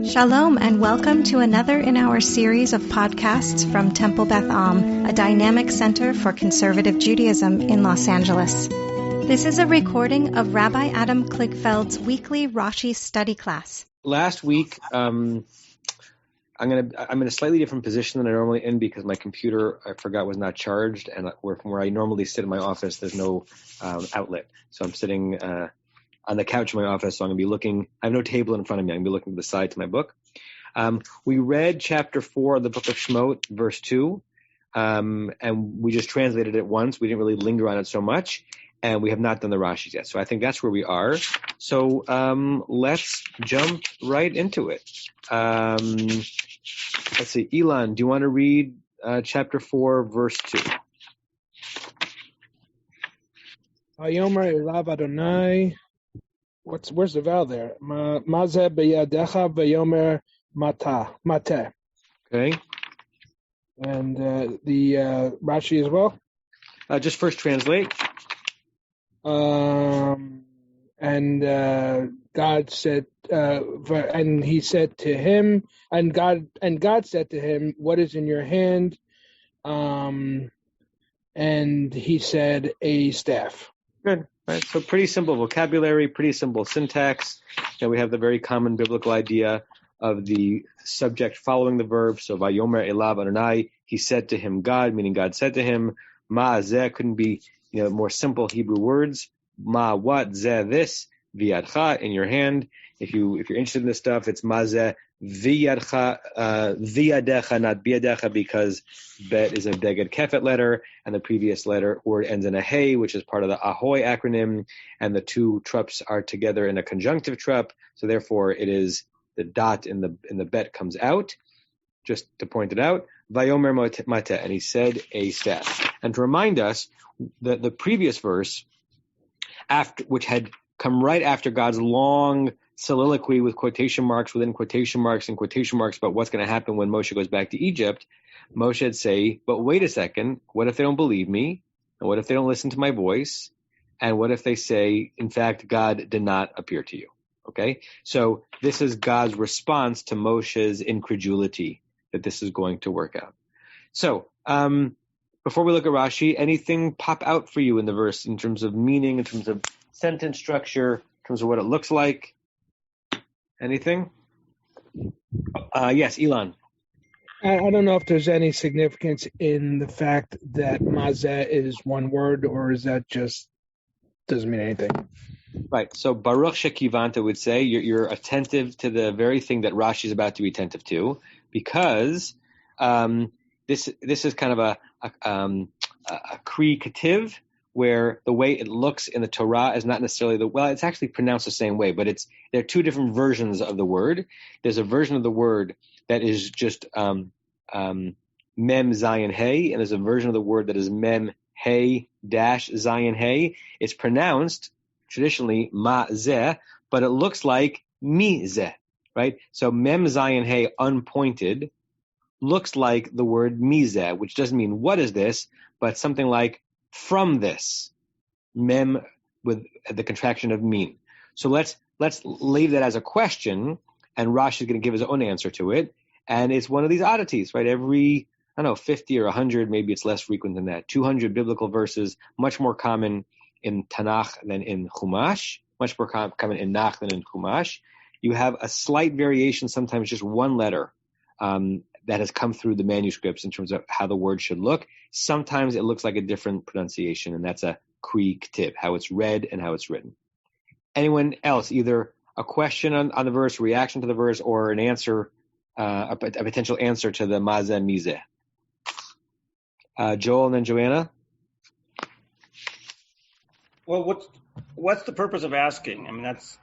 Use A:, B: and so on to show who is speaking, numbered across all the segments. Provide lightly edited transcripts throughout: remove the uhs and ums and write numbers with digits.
A: Shalom and welcome to another in our series of podcasts from Temple Beth Am, a dynamic center for conservative Judaism in Los Angeles. This is a recording of Rabbi Adam Kligfeld's weekly Rashi study class.
B: Last week, I'm in a slightly different position than I normally in because my computer, I forgot, was not charged, and from where I normally sit in my office, there's no outlet. So I'm sitting on the couch in my office, so I'm going to be looking. I have no table in front of me. I'm going to be looking to the side to my book. We read chapter 4 of the book of Shemot, verse 2, and we just translated it once. We didn't really linger on it so much, and we have not done the Rashis yet. So I think that's where we are. So let's jump right into it. Let's see. Elon, do you want to read chapter 4, verse 2?
C: Vayomer elav Adonai. Where's the vowel there? Mazeh beyadecha vayomer mate.
B: Okay.
C: And the Rashi as well.
B: Just first translate.
C: And God said, and he said to him, and God said to him, "What is in your hand?" And he said, "A staff."
B: Good. Right. So pretty simple vocabulary, pretty simple syntax. And we have the very common biblical idea of the subject following the verb. So Vayomer elav Adonai, he said to him, God, meaning God said to him. Ma'azeh couldn't be more simple Hebrew words. Ma what, zeh this, v'yadcha, in your hand. If you're interested in this stuff, it's mazeh v'yadcha, v'yadecha, not biyadecha, because bet is a beged kefet letter, and the previous word ends in a hey, which is part of the ahoy acronym, and the two trups are together in a conjunctive trup, so therefore it is the dot in the bet comes out. Just to point it out, vayomer mate, and he said a staff. And to remind us, the previous verse, which had come right after God's long soliloquy with quotation marks within quotation marks and quotation marks about what's going to happen when Moshe goes back to Egypt, Moshe would say, but wait a second, what if they don't believe me? And what if they don't listen to my voice? And what if they say, in fact, God did not appear to you? Okay, so this is God's response to Moshe's incredulity that this is going to work out. So, before we look at Rashi, anything pop out for you in the verse in terms of meaning, in terms of sentence structure, in terms of what it looks like? Anything? Yes, Elon.
C: I don't know if there's any significance in the fact that mazeh is one word, or is that just doesn't mean anything?
B: Right. So Baruch Shekivanta would say you're attentive to the very thing that Rashi is about to be attentive to, because this is kind of a kri kativ, where the way it looks in the Torah is not necessarily it's actually pronounced the same way, but there are two different versions of the word. There's a version of the word that is just mem zayin hey, and there's a version of the word that is mem hey dash zayin hey. It's pronounced traditionally ma zeh, but it looks like mi zeh, right? So mem zayin hey unpointed looks like the word mizeh, which doesn't mean what is this, but something like from this, mem with the contraction of min. So let's leave that as a question, and Rashi is going to give his own answer to it. And it's one of these oddities, right? Every, 50 or 100, maybe it's less frequent than that, 200 biblical verses, much more common in Tanakh than in Chumash, much more common in Nach than in Chumash. You have a slight variation, sometimes just one letter, that has come through the manuscripts in terms of how the word should look. Sometimes it looks like a different pronunciation, and that's a kri k'tiv, how it's read and how it's written. Anyone else, either a question on the verse, reaction to the verse, or an answer, a potential answer to the mazeh mizeh? Joel and then Joanna?
D: Well, what's the purpose of asking? I mean, that's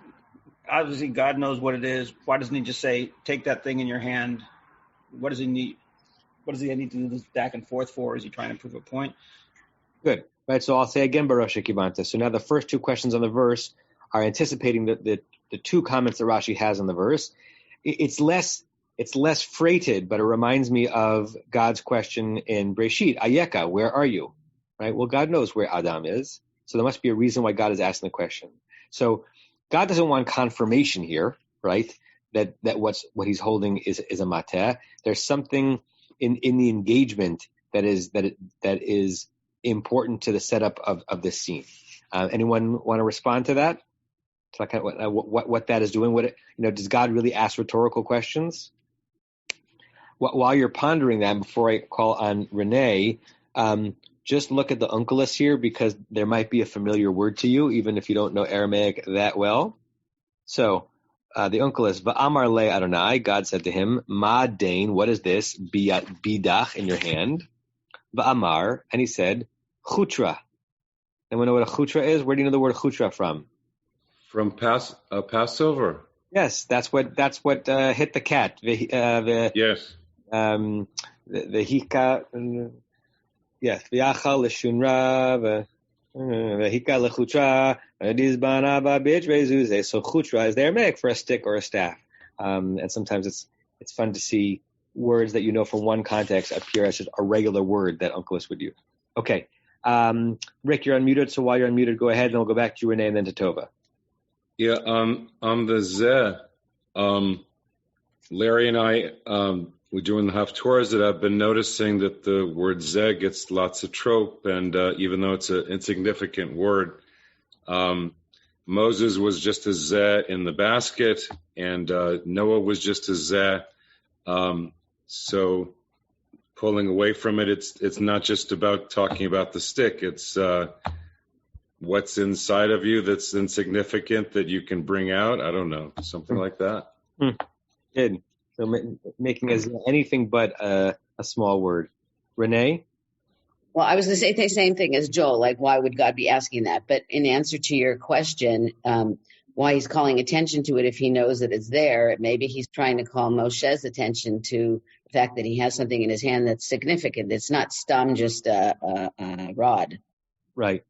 D: obviously God knows what it is. Why doesn't he just say, take that thing in your hand? What does he need? What does he need to do this back and forth for? Is he trying to prove a point?
B: Good. Right. So I'll say again, Baruch Shekivanta. So now the first two questions on the verse are anticipating the two comments that Rashi has on the verse. It's less freighted, but it reminds me of God's question in Breshit, Ayeka, where are you? Right. Well, God knows where Adam is. So there must be a reason why God is asking the question. So God doesn't want confirmation here, right? that what he's holding is a mateh. There's something in the engagement that is important to the setup of this scene. Anyone want to respond to that? So what that is doing? Does God really ask rhetorical questions? While you're pondering that, before I call on Renee, just look at the unkelus here, because there might be a familiar word to you, even if you don't know Aramaic that well. So the unkelus, Va'amar le Adonai, God said to him, Ma dain, what is this? Bidach, in your hand. Va'amar, and he said, Chutra. Anyone know what a chutra is? Where do you know the word chutra from?
E: From Passover.
B: Yes, that's what hit the cat.
E: Yes.
B: V'hika, yes, v'yachal l'shunra, v'hika l'chutra, v'dizbana b'bitch v'ezuzeh. So chutra is the Aramaic for a stick or a staff. And sometimes it's fun to see words that you know from one context appear as just a regular word that unkelus would use. Okay. Rick, you're unmuted, so while you're unmuted, go ahead, and we'll go back to Renee and then to Tova.
E: Yeah, on the Zeh, Larry and I, we're doing the Haftorahs that I've been noticing that the word Zeh gets lots of trope, and even though it's an insignificant word, Moses was just a Zeh in the basket, and Noah was just a Zeh. So pulling away from it, it's not just about talking about the stick. It's what's inside of you that's insignificant that you can bring out. I don't know, something like that.
B: Good. So making as anything but a small word. Renee?
F: Well, I was going to say the same thing as Joel, like why would God be asking that? But in answer to your question, why he's calling attention to it if he knows that it's there, maybe he's trying to call Moshe's attention to the fact that he has something in his hand that's significant. It's not just a rod. Right.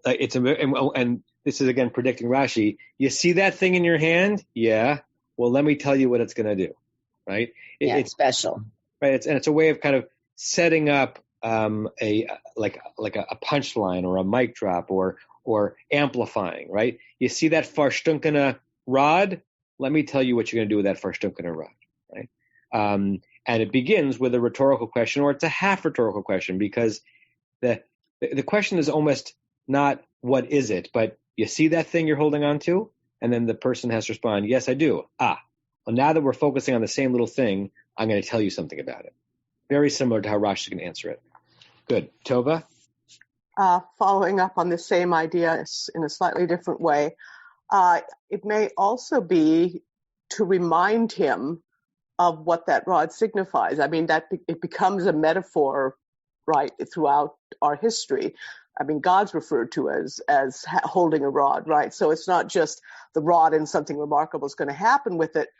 B: And this is again predicting Rashi. You see that thing in your hand? Yeah. Well, let me tell you what it's going to do. Right?
F: It's special.
B: Right. It's a way of kind of setting up a punchline or a mic drop or amplifying. Right? You see that farstunkene rod? Let me tell you what you're going to do with that farstunkene rod. Right? And it begins with a rhetorical question, or it's a half rhetorical question, because the question is almost not what is it, but you see that thing you're holding on to? And then the person has to respond, yes, I do. Well, now that we're focusing on the same little thing, I'm going to tell you something about it. Very similar to how Rashi can answer it. Good. Tova?
G: Following up on the same idea in a slightly different way, it may also be to remind him of what that rod signifies. I mean, that it becomes a metaphor, right, throughout our history. I mean, God's referred to as holding a rod, right? So it's not just the rod and something remarkable is going to happen with it,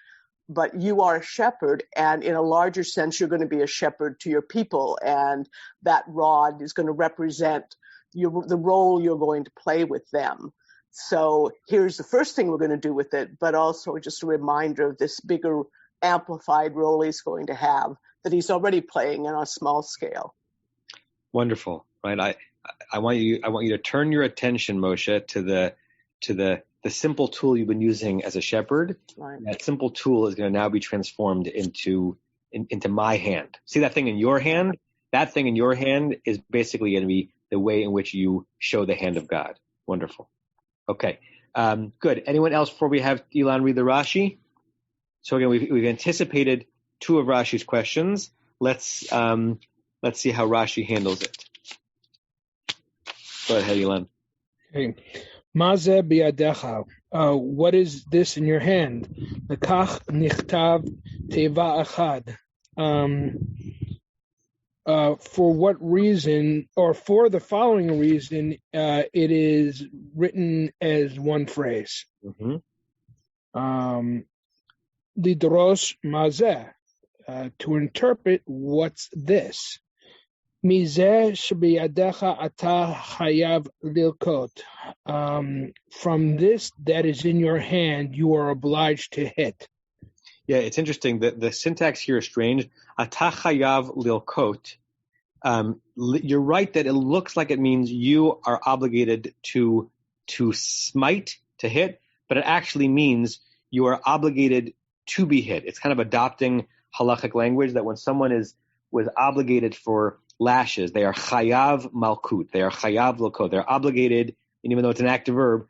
G: but you are a shepherd, and in a larger sense, you're going to be a shepherd to your people, and that rod is going to represent the role you're going to play with them. So here's the first thing we're going to do with it, but also just a reminder of this bigger amplified role he's going to have that he's already playing on a small scale.
B: Wonderful, right? I want you to turn your attention, Moshe, to the simple tool you've been using as a shepherd.
G: Right.
B: That simple tool is going to now be transformed into my hand. See that thing in your hand? That thing in your hand is basically going to be the way in which you show the hand of God. Wonderful. Okay, good. Anyone else before we have Elon read the Rashi? So again, we've anticipated two of Rashi's questions. Let's see how Rashi handles it. Go ahead, Elon.
C: Okay. Mazeh biyadecha. What is this in your hand? Lekach nichtav teva achad. For what reason, or for the following reason, it is written as one phrase.
B: Mm-hmm.
C: Lidrosh mazeh, to interpret what's this. Mizeh shebiyadecha ata chayav lilkot. From this that is in your hand, you are obliged to hit.
B: Yeah, it's interesting. The syntax here is strange. Ata chayav lilkot. You're right that it looks like it means you are obligated to smite, to hit, but it actually means you are obligated to be hit. It's kind of adopting halachic language that when someone was obligated for lashes, they are chayav malkut, they are chayav lokot, they're obligated, and even though it's an active verb,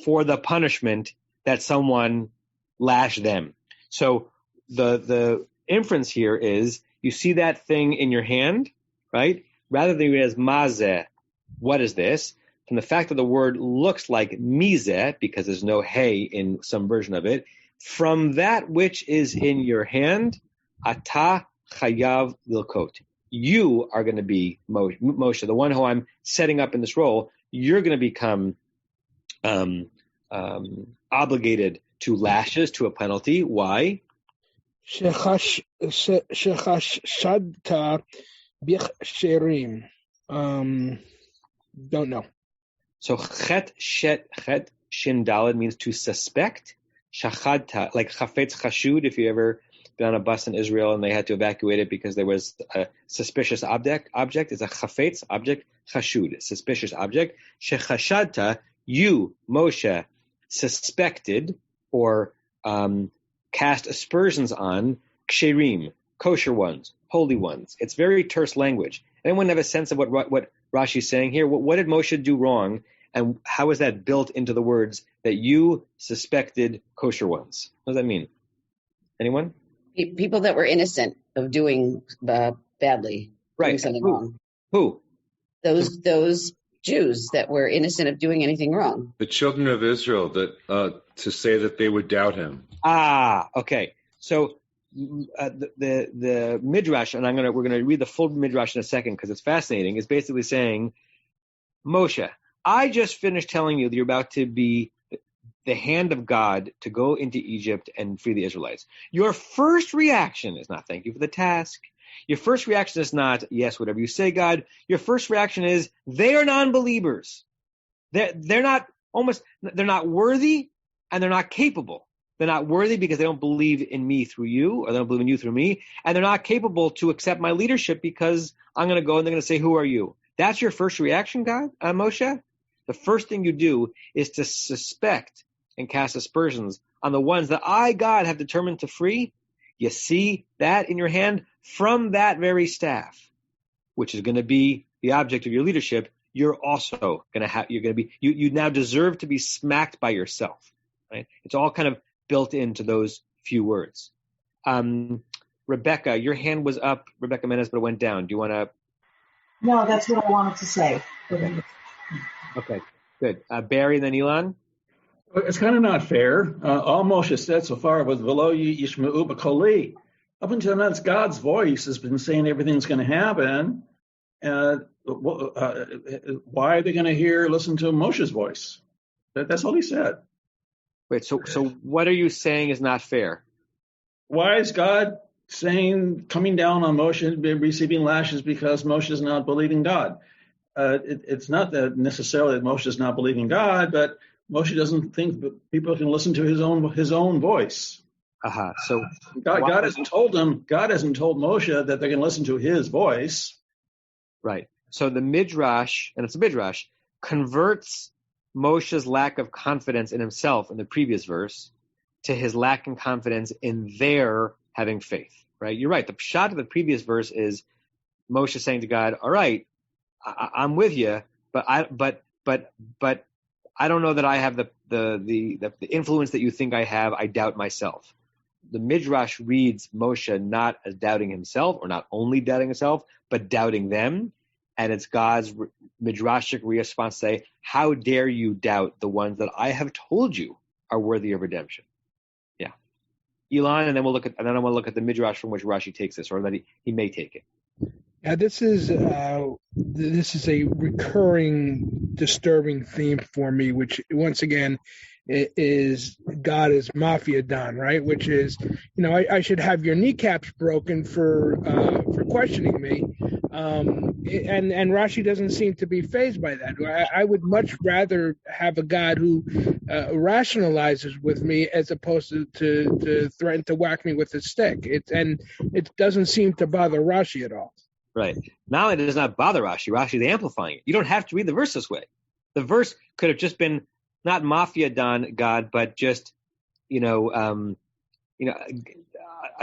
B: for the punishment that someone lashed them. So the inference here is you see that thing in your hand, right? Rather than read as mazeh, what is this? From the fact that the word looks like mizeh, because there's no hey in some version of it, from that which is in your hand, ata chayav lilkot. You are going to be Moshe, the one who I'm setting up in this role. You're going to become obligated to lashes, to a penalty. Why?
C: Shechashadta bichsherim. Don't know.
B: So chet shin daled means to suspect. Shachadta, like chafetz chashud, if you ever been on a bus in Israel and they had to evacuate it because there was a suspicious object is a chafetz object, chashud, suspicious object. Shechashadta, you, Moshe, suspected or cast aspersions on ksherim, kosher ones, holy ones. It's very terse language. Anyone have a sense of what Rashi's saying here? What did Moshe do wrong, and how is that built into the words that you suspected kosher ones? What does that mean? Anyone?
F: People that were innocent of doing badly,
B: right?
F: Doing something wrong.
B: Who?
F: Those Jews that were innocent of doing anything wrong.
E: The children of Israel, that to say that they would doubt him.
B: Okay. So the midrash, and we're gonna read the full midrash in a second because it's fascinating. Is basically saying, Moshe, I just finished telling you that you're about to be the hand of God to go into Egypt and free the Israelites. Your first reaction is not thank you for the task. Your first reaction is not yes, whatever you say, God. Your first reaction is they are non-believers. They're not worthy and they're not capable. They're not worthy because they don't believe in me through you, or they don't believe in you through me, and they're not capable to accept my leadership because I'm going to go and they're going to say, who are you? That's your first reaction, God, Moshe? The first thing you do is to suspect and cast aspersions on the ones that I, God, have determined to free. You see that in your hand from that very staff, which is going to be the object of your leadership. You're also going to you now deserve to be smacked by yourself, right? It's all kind of built into those few words. Rebecca, your hand was up, Rebecca Menes, but it went down. Do you want to?
H: No, that's what I wanted to say.
B: Okay, good. Barry and then Elon?
I: It's kind of not fair. All Moshe said so far was "V'lo yishma'u b'koli." Up until now, it's God's voice has been saying everything's going to happen. Why are they going to listen to Moshe's voice? That's all he said.
B: Wait, so what are you saying is not fair?
I: Why is God coming down on Moshe and receiving lashes because Moshe is not believing God? It's not that necessarily that Moshe is not believing God, but Moshe doesn't think that people can listen to his own voice.
B: So
I: God hasn't told him. God hasn't told Moshe that they're going to listen to his voice.
B: Right. So the midrash, and it's a midrash, converts Moshe's lack of confidence in himself in the previous verse to his lack of confidence in their having faith. Right. You're right. The pshat of the previous verse is Moshe saying to God, "All right, I'm with you, but I don't know that I have the influence that you think I have. I doubt myself." The midrash reads Moshe not as doubting himself, or not only doubting himself, but doubting them. And it's God's midrashic response to say, how dare you doubt the ones that I have told you are worthy of redemption? Yeah. Elon, and then I want to look at the midrash from which Rashi takes this, or that he may take it.
C: Yeah, this is a recurring disturbing theme for me, which once again is God is mafia done, right? Which is, I should have your kneecaps broken for questioning me, and Rashi doesn't seem to be fazed by that. I would much rather have a God who rationalizes with me as opposed to threaten to whack me with a stick. It doesn't seem to bother Rashi at all.
B: Right. Not only does it not bother Rashi, Rashi is amplifying it. You don't have to read the verse this way. The verse could have just been not mafia done God, but just, a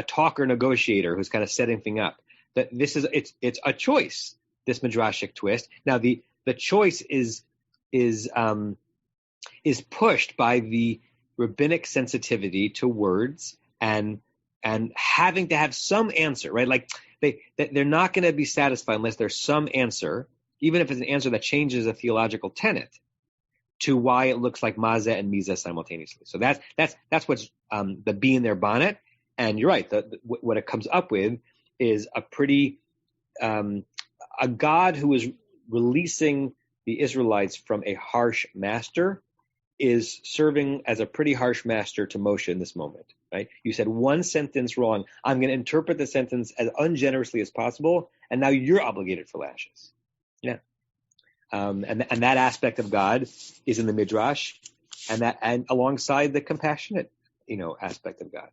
B: talker negotiator who's kind of setting things up. That it's a choice, this midrashic twist. Now the choice is pushed by the rabbinic sensitivity to words and having to have some answer, right? Like they're not going to be satisfied unless there's some answer, even if it's an answer that changes a theological tenet, to why it looks like mazeh and mizeh simultaneously. So that's what's the bee in their bonnet. And you're right. What it comes up with is a pretty a God who is releasing the Israelites from a harsh master is serving as a pretty harsh master to Moshe in this moment, right? You said one sentence wrong. I'm going to interpret the sentence as ungenerously as possible, and now you're obligated for lashes. Yeah. And that aspect of God is in the Midrash, and alongside the compassionate, aspect of God.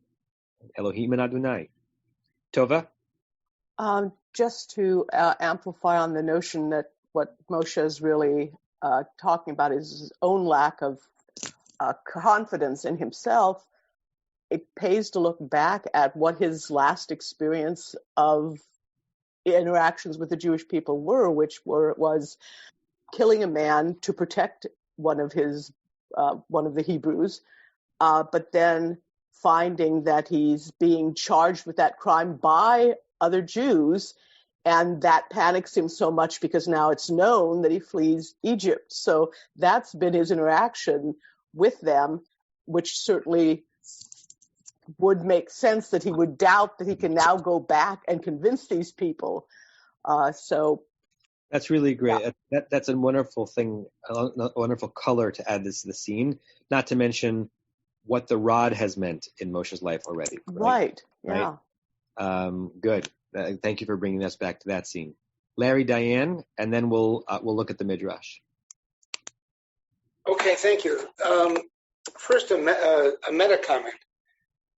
B: Elohim and Adonai. Tova?
G: Just to amplify on the notion that what Moshe is really talking about is his own lack of confidence in himself, it pays to look back at what his last experience of interactions with the Jewish people were, which was killing a man to protect one of the Hebrews, but then finding that he's being charged with that crime by other Jews, and that panics him so much because now it's known that he flees Egypt. So that's been his interaction with them, which certainly would make sense that he would doubt that he can now go back and convince these people. So
B: that's really great.
G: Yeah.
B: That's a wonderful thing, a wonderful color to add this to the scene, not to mention what the rod has meant in Moshe's life already.
G: Right. Yeah.
B: Good. Thank you for bringing us back to that scene. Larry, Diane, and then we'll look at the Midrash.
J: Okay, thank you. First, a meta comment.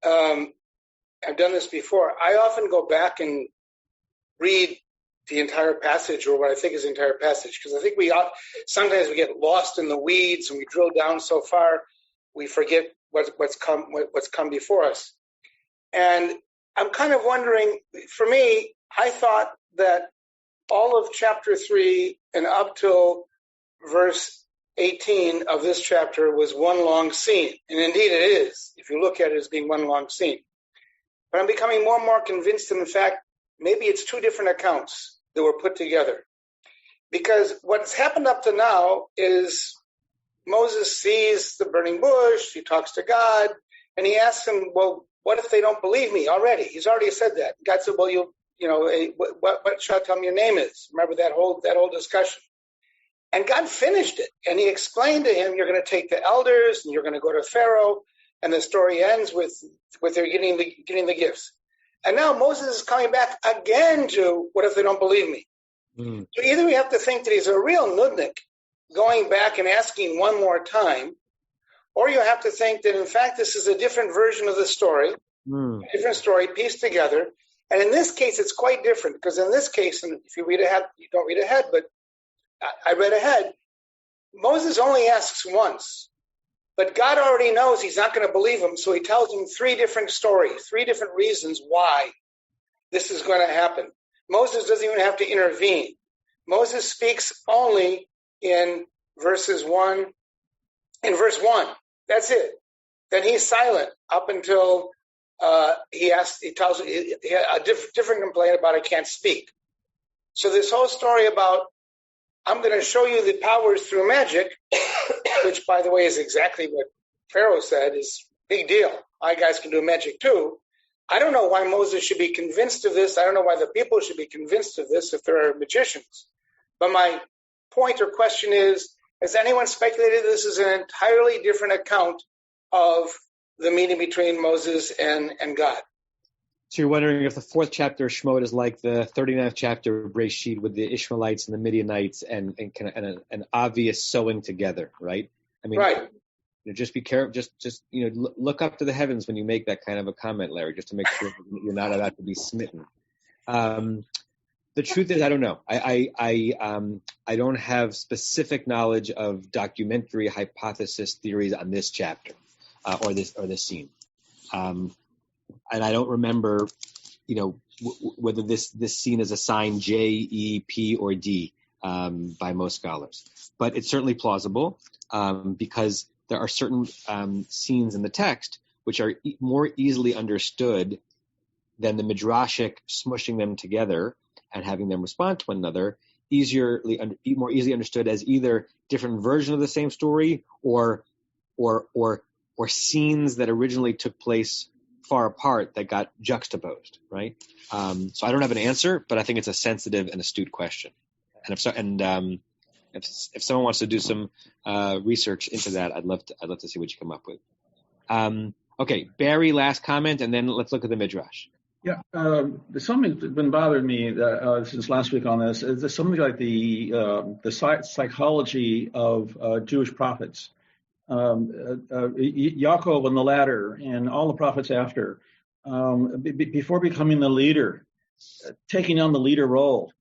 J: I've done this before. I often go back and read the entire passage, or what I think is the entire passage, because I think sometimes we get lost in the weeds and we drill down so far we forget what's come before us. And I'm kind of wondering, for me, I thought that all of chapter 3 and up till verse 18 of this chapter was one long scene. And indeed it is, if you look at it as being one long scene. But I'm becoming more and more convinced that, in fact, maybe it's two different accounts that were put together. Because what's happened up to now is Moses sees the burning bush, he talks to God, and he asks him, well, what if they don't believe me already? He's already said that. God said, well, what shall I tell them your name is? Remember that whole discussion. And God finished it, and he explained to him, you're going to take the elders, and you're going to go to Pharaoh, and the story ends with their getting the gifts. And now Moses is coming back again to, what if they don't believe me? Mm. So either we have to think that he's a real nudnik, going back and asking one more time, or you have to think that, in fact, this is a different version of the story, a different story pieced together. And in this case, it's quite different, because in this case, and if you read ahead, you don't read ahead, but I read ahead, Moses only asks once. But God already knows he's not going to believe him, so he tells him three different stories, three different reasons why this is going to happen. Moses doesn't even have to intervene. Moses speaks only in verse 1. That's it. Then he's silent up until he tells a different complaint about I can't speak. So this whole story about I'm going to show you the powers through magic, which, by the way, is exactly what Pharaoh said, is big deal. I guys can do magic too. I don't know why Moses should be convinced of this. I don't know why the people should be convinced of this if there are magicians. But my point or question is, has anyone speculated this is an entirely different account of the meeting between Moses and God?
B: So you're wondering if the 4th chapter of Shemot is like the 39th chapter of Breshit with the Ishmaelites and the Midianites and kind of an obvious sewing together, right? I mean,
J: right.
B: Just be careful. Just look up to the heavens when you make that kind of a comment, Larry, just to make sure you're not about to be smitten. The truth is, I don't know. I don't have specific knowledge of documentary hypothesis theories on this chapter or this scene. And I don't remember, whether this scene is assigned J, E, P, or D by most scholars. But it's certainly plausible because there are certain scenes in the text which are more easily understood than the midrashic smushing them together and having them respond to one another, more easily understood as either different versions of the same story or scenes that originally took place far apart that got juxtaposed, right? So I don't have an answer, but I think it's a sensitive and astute question. And if someone wants to do some research into that, I'd love to see what you come up with. Okay, Barry, last comment, and then let's look at the midrash.
I: Yeah, there's something that's been bothering me since last week on this. Is something like the psychology of Jewish prophets. Yaakov on the ladder and all the prophets after, before becoming the leader, taking on the leader role,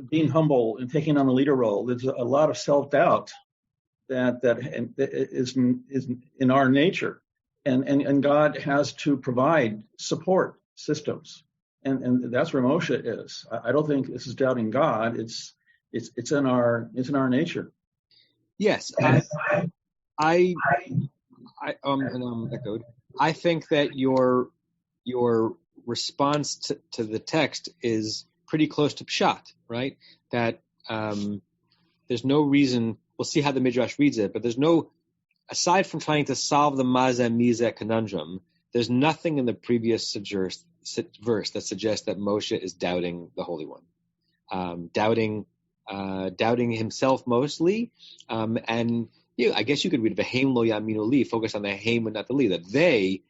I: being humble and taking on the leader role. There's a lot of self-doubt that is in our nature, and God has to provide support systems, and that's where Moshe is. I don't think this is doubting God. It's in our nature.
B: Yes, I echoed. I think that your response to the text is pretty close to pshat, right? That there's no reason. We'll see how the midrash reads it, but there's no, aside from trying to solve the mazeh mizeh conundrum, there's nothing in the previous verse that suggests that Moshe is doubting the Holy One, doubting himself mostly, and I guess you could read V'heim lo yaminu li, focus on the heim and not the li, that they,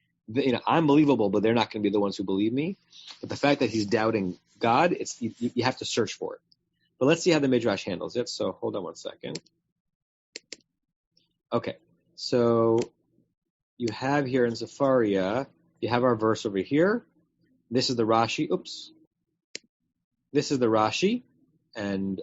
B: I'm believable, but they're not going to be the ones who believe me. But the fact that he's doubting God, you have to search for it. But let's see how the midrash handles it. So hold on one second. Okay, so you have here in Zephariah, you have our verse over here. This is the Rashi. This is the Rashi. And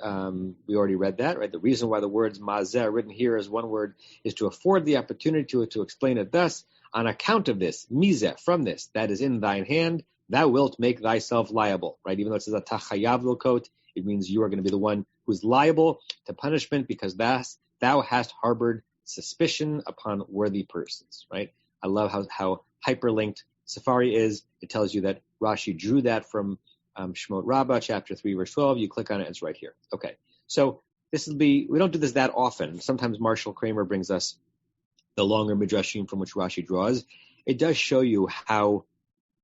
B: we already read that, right? The reason why the words mazeh are written here as one word is to afford the opportunity to explain it thus: on account of this, mizeh, from this, that is in thine hand, thou wilt make thyself liable, right? Even though it says atah chayav l'kot, it means you are going to be the one who's liable to punishment because thou hast harbored suspicion upon worthy persons, right? I love how hyperlinked Safari is. It tells you that Rashi drew that from Shemot Rabbah, chapter 3, verse 12. You click on it, it's right here. Okay, so we don't do this that often. Sometimes Marshall Kramer brings us the longer midrashim from which Rashi draws. It does show you how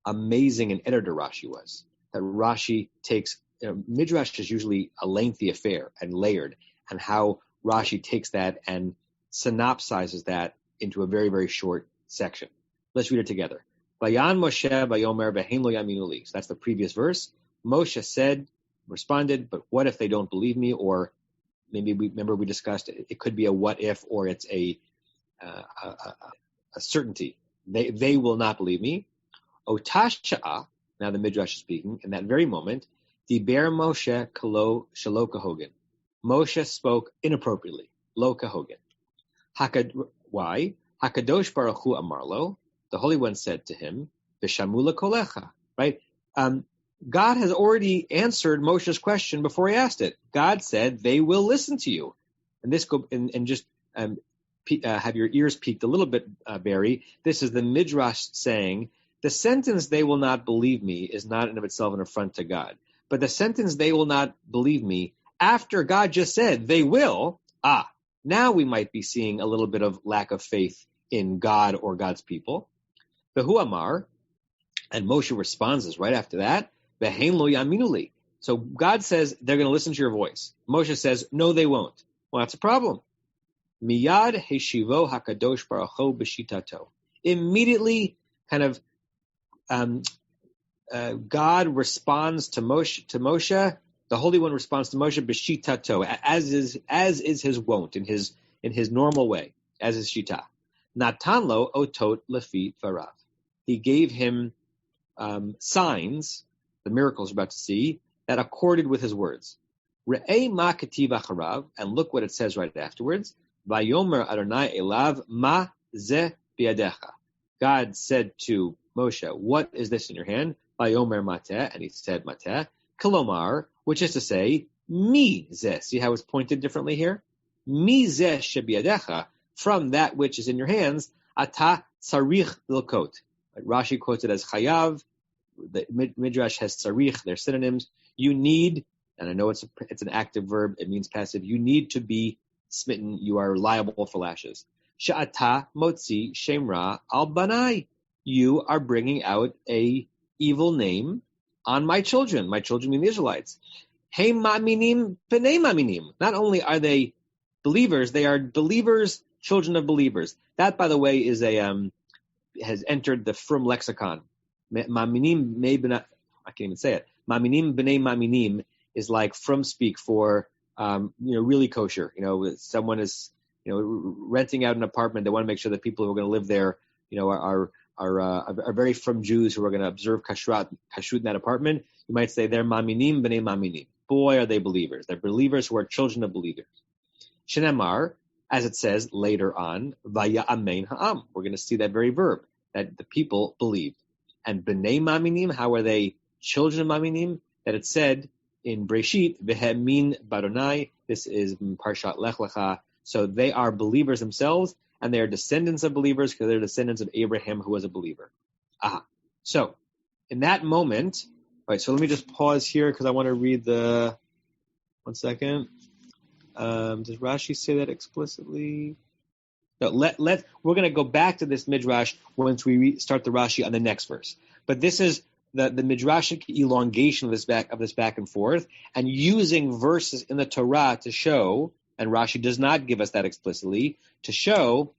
B: amazing an editor Rashi was. That Rashi takes, midrash is usually a lengthy affair and layered, and how Rashi takes that and synopsizes that into a very, very short section. Let's read it together. Vayan Moshe vayomer v'heim lo yaminu li. So that's the previous verse. Moshe responded, but what if they don't believe me? Or maybe we discussed it could be a what if, or it's a certainty. They will not believe me. Otasha'a, now the midrash is speaking, in that very moment, diber Moshe kalo shelo kahogen. Moshe spoke inappropriately, lo kahogen. Why? Hakadosh Baruch Hu amarlo, the Holy One said to him, V'shamula kolecha, right? God has already answered Moshe's question before he asked it. God said, they will listen to you. And this just have your ears peaked a little bit, Barry. This is the midrash saying, the sentence, they will not believe me, is not in and of itself an affront to God. But the sentence, they will not believe me, after God just said, they will, now we might be seeing a little bit of lack of faith in God or God's people. Behu Amar, and Moshe responds right after that, V'heim lo yaminu li. So God says they're going to listen to your voice. Moshe says, no, they won't. Well, that's a problem. Miyad heshivo hakadosh baruch hu b'shitato. Immediately, kind of, God responds to Moshe. The Holy One responds to Moshe b'shitato, as is his wont, in his normal way, as his shita. Natan lo otot lefi farav. He gave him signs, the miracles we're about to see, that accorded with his words. Re'ei ma ketiv acharav, and look what it says right afterwards. Vayomer Adonai elav ma ze biadecha. God said to Moshe, what is this in your hand? Vayomer mateh, and he said mateh. Kolomar, which is to say, mi zeh. See how it's pointed differently here? Mi zeh shebiadecha, from that which is in your hands, ata tzarich l'kot. Rashi quotes it as chayav. The Midrash has tzarich, they're synonyms. You need, and I know it's an active verb, it means passive, you need to be smitten, you are liable for lashes. Sha'ata motzi shemra al banai. You are bringing out a evil name on my children. My children mean the Israelites. Hey ma'minim b'nei ma'minim. Not only are they believers, they are believers, children of believers. That, by the way, is has entered the Frum lexicon. Ma'minim I can't even say it. Ma'minim b'nei ma'minim is like Frum speak for really kosher. Someone is renting out an apartment. They want to make sure that people who are going to live there, are very Frum Jews who are going to observe kashrut in that apartment. You might say they're ma'minim b'nei ma'minim. Boy, are they believers. They're believers who are children of believers. Shenemar, as it says later on, vaya amen ha'am. We're going to see that very verb, that the people believed. And b'nei ma'minim, how are they children of ma'minim? That it said in Breshit, v'hemin baronai, this is Parshat Lech Lecha, so they are believers themselves, and they are descendants of believers because they're descendants of Abraham, who was a believer. So, in that moment, all right, so let me just pause here because I want to read one second. Does Rashi say that explicitly? No, we're going to go back to this Midrash once we start the Rashi on the next verse. But this is the Midrashic elongation of this back and forth, and using verses in the Torah to show, and Rashi does not give us that explicitly, to show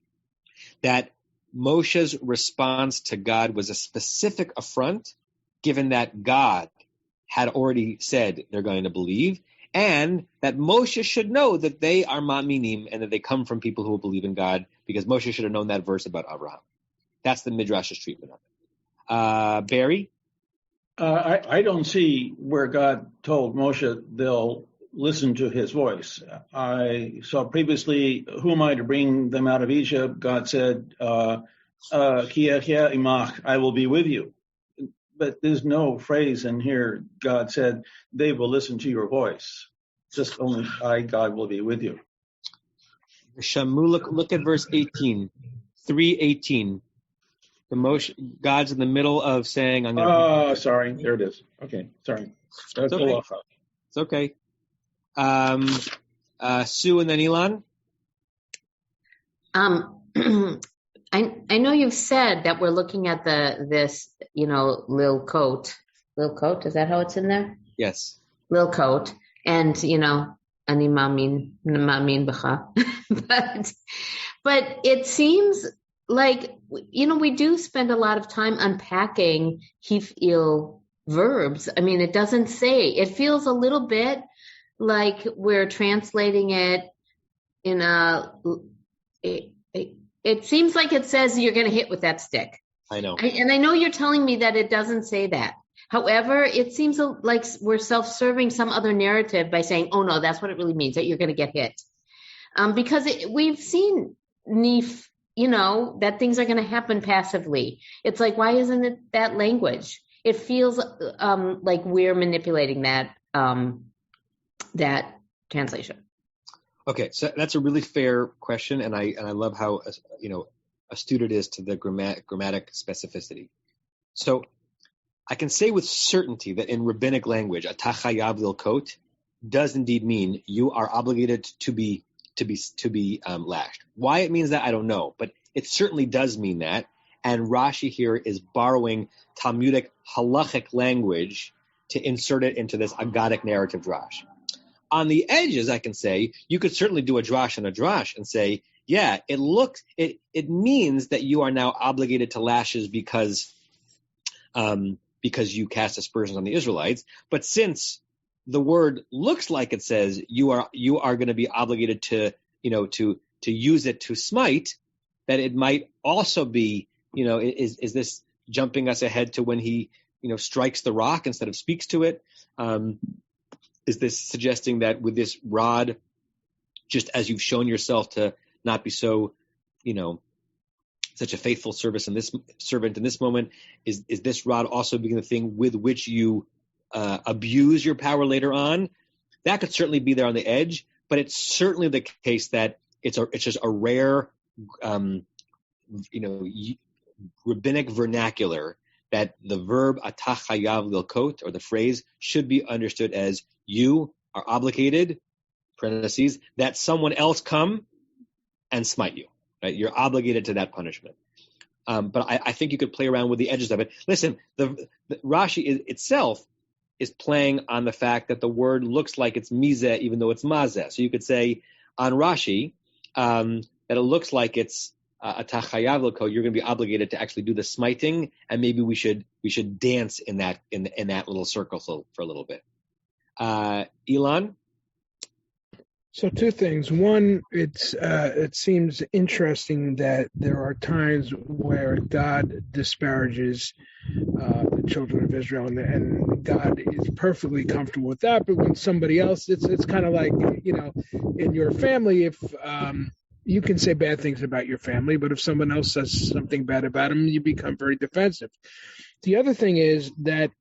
B: that Moshe's response to God was a specific affront, given that God had already said they're going to believe, and that Moshe should know that they are ma'minim and that they come from people who will believe in God, because Moshe should have known that verse about Abraham. That's the Midrash's treatment of it. Barry?
I: I don't see where God told Moshe they'll listen to his voice. I saw previously, who am I to bring them out of Egypt? God said, Ki imach, I will be with you. But there's no phrase in here, God said, they will listen to your voice. Just only I, God, will be with you.
B: Shamu, look at verse 18, 3:18. God's in the middle of saying, I'm going to...
I: sorry. There it is. Okay, sorry.
B: It's okay. It's okay. Sue and then Elon.
F: I know you've said that we're looking at this lil coat. Lil coat, is that how it's in there?
B: Yes.
F: Lil coat, and ani mamin b'cha. But it seems like we do spend a lot of time unpacking hif'il verbs. I mean, it doesn't say. It feels a little bit like we're translating it in it seems like it says you're going to hit with that stick.
B: I know.
F: And I know you're telling me that it doesn't say that. However, it seems like we're self-serving some other narrative by saying, oh no, that's what it really means, that you're going to get hit. Because we've seen that things are going to happen passively. It's like, why isn't it that language? It feels like we're manipulating that translation.
B: Okay, so that's a really fair question, and I love how astute it is to the grammatic specificity. So I can say with certainty that in rabbinic language, ata chayav lilkot does indeed mean you are obligated to be lashed. Why it means that, I don't know, but it certainly does mean that. And Rashi here is borrowing Talmudic halachic language to insert it into this Agadic narrative drash. On the edges, I can say, you could certainly do a drash and a drash and say, yeah, it means that you are now obligated to lashes because you cast aspersions on the Israelites. But since the word looks like it says you are going to be obligated to use it to smite, that it might also be, is this jumping us ahead to when he, strikes the rock instead of speaks to it? Is this suggesting that with this rod, just as you've shown yourself to not be so, such a faithful servant in this moment? Is this rod also being the thing with which you abuse your power later on? That could certainly be there on the edge, but it's certainly the case that it's just a rare, rabbinic vernacular that the verb atah chayav lilkot, or the phrase, should be understood as you are obligated, parentheses, that someone else come and smite you. Right? You're obligated to that punishment. But I think you could play around with the edges of it. Listen, the Rashi itself is playing on the fact that the word looks like it's mizeh even though it's mazeh. So you could say on Rashi that it looks like it's atah chayav l'ko. You're going to be obligated to actually do the smiting, and maybe we should dance in that little circle for a little bit. Elon.
C: So two things. One, it seems interesting that there are times where God disparages the children of Israel, and God is perfectly comfortable with that. But when somebody else, it's kind of like, in your family, if you can say bad things about your family, but if someone else says something bad about them, you become very defensive. The other thing is that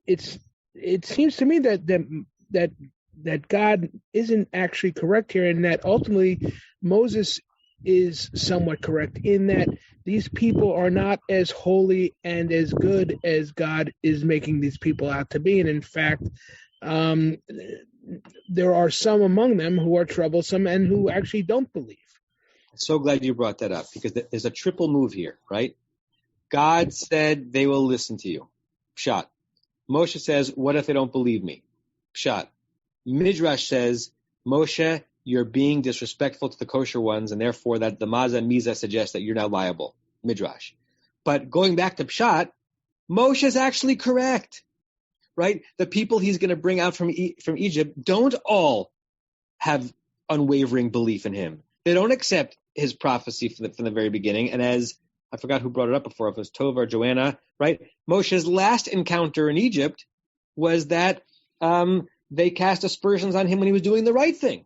C: it seems to me that God isn't actually correct here, and that ultimately Moses is somewhat correct in that these people are not as holy and as good as God is making these people out to be. And in fact, there are some among them who are troublesome and who actually don't believe.
B: So glad you brought that up, because there's a triple move here, right? God said they will listen to you. Pshat. Moshe says, what if they don't believe me? Pshat. Midrash says, Moshe, you're being disrespectful to the kosher ones, and therefore that the Mazah and Mizah suggests that you're now liable. Midrash. But going back to Pshat, Moshe is actually correct, right? The people he's going to bring out from Egypt don't all have unwavering belief in him. They don't accept his prophecy from the very beginning. And as I forgot who brought it up before, if it was Tova or Joanna, right? Moshe's last encounter in Egypt was that they cast aspersions on him when he was doing the right thing,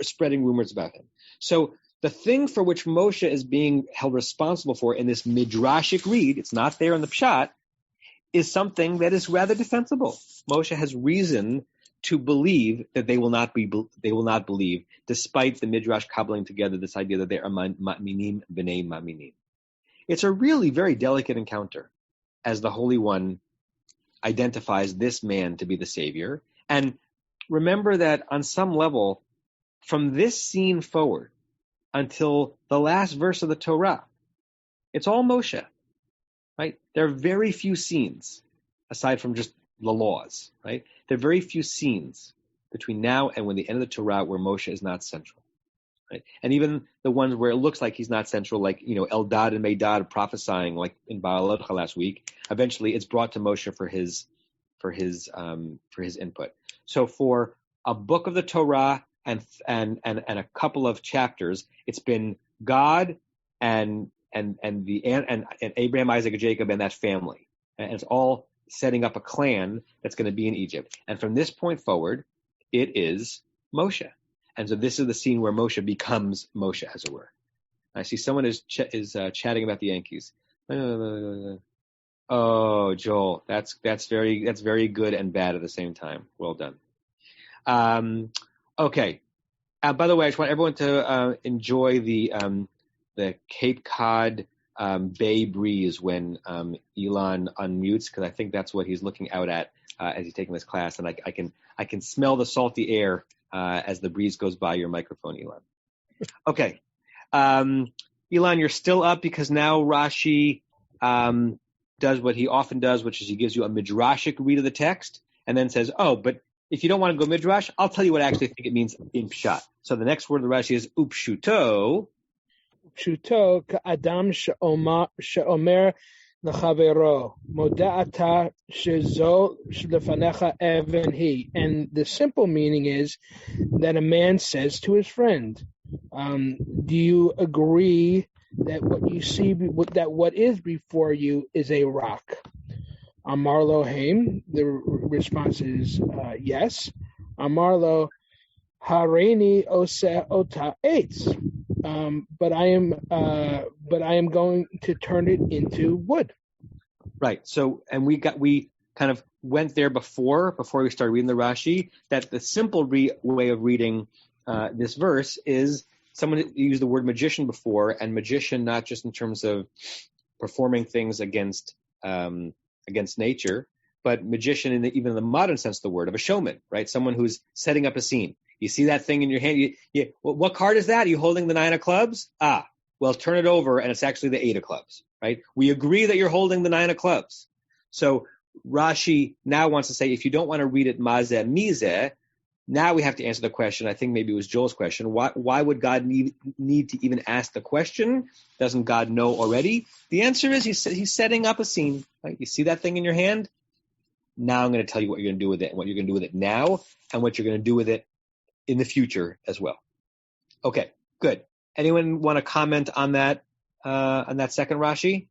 B: spreading rumors about him. So the thing for which Moshe is being held responsible for in this midrashic read, it's not there in the Pshat, is something that is rather defensible. Moshe has reason to believe that they will not believe, despite the midrash cobbling together this idea that they are ma'minim b'nei ma'minim. It's a really very delicate encounter, as the Holy One identifies this man to be the Savior. And remember that on some level, from this scene forward until the last verse of the Torah, it's all Moshe, right? There are very few scenes, aside from just the laws, right? There are very few scenes between now and when the end of the Torah where Moshe is not central, right? And even the ones where it looks like he's not central, like, Eldad and Medad prophesying, like in Ba'aladcha last week, eventually it's brought to Moshe for his input. So for a book of the Torah and a couple of chapters, it's been God and Abraham, Isaac, and Jacob and that family, and it's all setting up a clan that's going to be in Egypt. And from this point forward, it is Moshe. And so this is the scene where Moshe becomes Moshe, as it were. I see someone is chatting about the Yankees. Oh, Joel, that's very good and bad at the same time. Well done. Okay. By the way, I just want everyone to enjoy the Cape Cod bay breeze when Elon unmutes, because I think that's what he's looking out at as he's taking this class, and I can smell the salty air as the breeze goes by your microphone, Elon. Okay, Elon, you're still up because now Rashi does what he often does, which is he gives you a midrashic read of the text and then says, "Oh, but if you don't want to go midrash, I'll tell you what I actually think it means in pshat." So the next word of the Rashi is upshuto.
C: Pshuto ka'adam she'omer l'chavero moda'ata shezo lefanecha even he. And the simple meaning is that a man says to his friend, do you agree that what you see, that what is before you is a rock? Amar lo haim, the response is yes. Amar lo hareini ose ota eitz. but I am going to turn it into wood.
B: Right. So, and we kind of went there before we started reading the Rashi, that the simple way of reading this verse is, someone used the word magician before, and magician not just in terms of performing things against nature, but magician even in the modern sense of the word, of a showman, right? Someone who's setting up a scene. You see that thing in your hand? What card is that? Are you holding the 9 of clubs? Well, turn it over, and it's actually the 8 of clubs, right? We agree that you're holding the 9 of clubs. So Rashi now wants to say, if you don't want to read it mazeh mizeh, now we have to answer the question. I think maybe it was Joel's question. Why would God need to even ask the question? Doesn't God know already? The answer is he's setting up a scene. Right? You see that thing in your hand? Now I'm going to tell you what you're going to do with it, and what you're going to do with it now, and what you're going to do with it in the future as well. Okay, good. Anyone want to comment on that second Rashi?